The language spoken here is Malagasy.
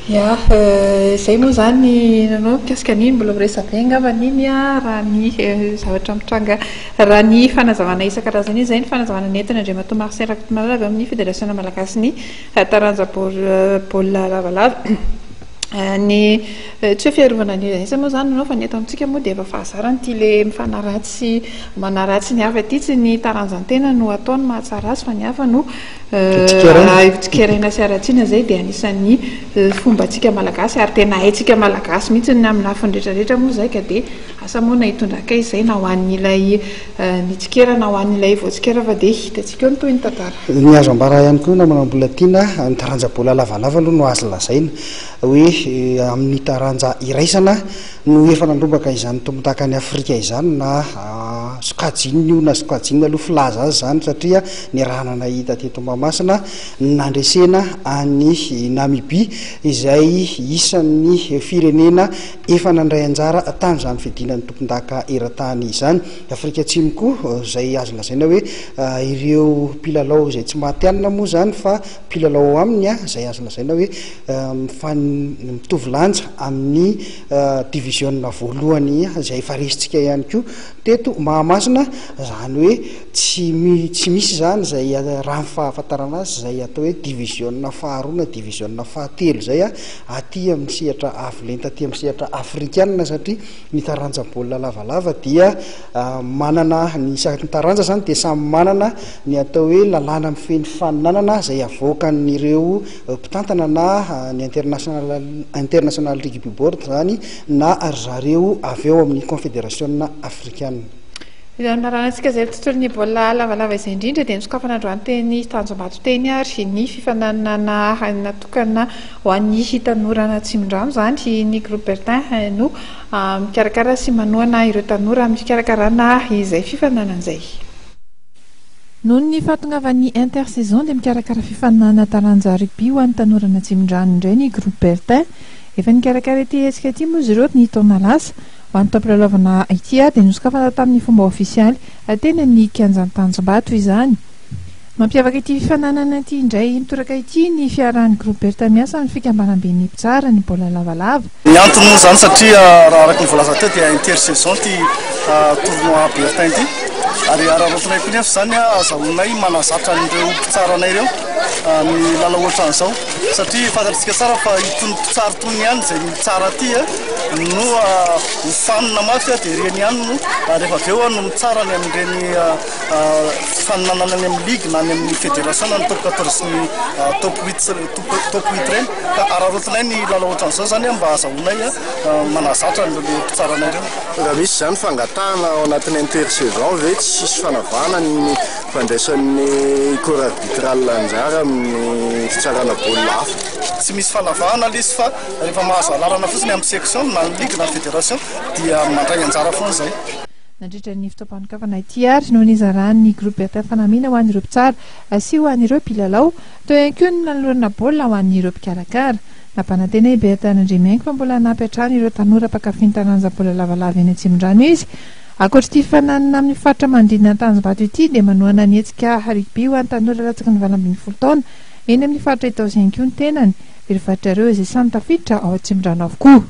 Ya, izay moa zany nanao mikasika an'iny mbola miresaka angamba an'iny raha ny zavatra mitranga raha ny fanazavana isan-karazany izay ny fanazavana nentina Andriamatoa Marcel Rakotomalala amin'ny Fédération Malagasy ny taranja baolina lavalava ny tsy fiarovana ny isa moa zany nanao fa ny eto amintsika moa dia efa fahazarany ity le mifanaratsy manaratsy ny hafa ity tsy ny taranjantena no ataony mahatsara azy fa ny hafa no tsikeraina sy aratsiana zay dia anisan'ny fombatsika malagasy ary tena haitsika malagasy mihitsy ny amin'ny lafiny rehetrarehetra moa zay ka dia asa moa na hitondrakay izay na ho an'ilay nitsikera na ho an'ilay voatsikera fa dia hitantsika eo ny toy ny tantara ny azo ambara ihany koa na manambola tiana ny taranja bola lavalava aloha no azo lazaina hoe amin'ny taranja iraisana no efa nandrombaka izany tombotaka ny Afrika izany na sokajinina io na sokajinina aloha filaza azy zany satria ny rahanana hita teto Mahamasina nandresena any Namibia izay isan'ny firenena efa nandray anjara tamin'izany fidinan'ny tompondaka eran-tany izany. Afrika Atsimo koa izay azo lazaina hoe ireo mpilalao izay tsy mahatianina moa zany fa mpilalao aminy izay azo lazaina hoe mitovy lanja amin'ny division voalohany izay farisitsika ihany koa teto Mahamasina zany hoe tsy misy zany izay raha fahafantarana azy izay atao hoe division faharoa na division fahatelo zay aty amin'ny sehatra avolenta aty amin'ny sehatra afrikanina satria ny taranja baolina lavalava dia manana ny taranja zany dia samy manana ny atao hoe lalàna mifeny faninanana izay avoakan'ireo mpitantana na ny international rugby board zany na zareo avy eo amin'ny confédération africaine. Narantsika izay tontolo ny baolina lavalava izay indrindra dia nisokafana androany teny Tanjombato teny ary ny fifananana natokana ho an'ny tanorana Tsimondrano zany ny groupe Bertin no mikarakara sy manohana ireo tanora mikarakarana izay fifananana izay. Noho ny fahatongavan'ny intersaison dia mikarakara fifanana taranja rugby ho an'ny tanorana Tsimondrano indray ny groupe Bertin efa nikarakara ity hetsika ity moa izy ireo ny taona lasa ho an'ny tampilalaovana ity dia nosokafana tamin'ny fomba ofisialy teny ny kianjan'ny Tanjombato izany. Mampiavaka ity fifananana ity indray mitoraka ity ny fiarahan'ny groupe Bertin miasa amin'ny fikambanam-ben'ny mpitsara ny baolina lavalava. Ny antony moa zany satria raha araka ny voalaza teo dia intersaison ty tournoi Bertin ity ary ararotinay koa nefa zany azahoanay manazatra an'ireo mpitsaranay ireo ny lala ohatra an'izao satria fantatsika tsara fa itony mpitsara tony ihany izay mitsara aty no hofanina mafy dia ireny ihany no rehefa avy eo no mitsara ny amin'ireny faninanana any amin'ny ligue na any amin'ny fédération na ny top 14 sy ny top 8 reny ka ararotinay ny lala ohatra an'izao zany mba azahoanay manazatra n'ireo mpitsaranay ireo. Raha misy zany fangatahana ao anatin'ny intersaison ve tsy sisy fanavahana ny fandraisan'ny corps arbitral anjara amin'ny fitsarana baolina hafa. Tsy misy fanavahana izy fa rehefa mahazo alarana fotsiny amin'ny section na ny ligue na ny fédération dia mandray anjara foana izay. Nandritra ny fitaopanokafana ity ary noho nizaran'ny groupe Bertin fanamina ho an'ireo mpitsara sy ho an'ireo mpilalao teo ihany koa ny nanolorana baolina ho an'ireo mpikarakara. Nampanantena Bertin Andriamaingo fa mbola nampiatrany ireo tanora mpakafy taranja baolina lavalava eny Tsimondrano izy. Ankoatr'ity fifananana amin'ny faritra manodidina Tanjombato ity dia manohana ny hetsika rugby ho an'ny tanora latsaky ny 20 taona eny amin'ny faritra Itaosy ihany koa ny tenany. Ireo faritra ireo izay samy tafiditra ao Tsimondrano avokoa.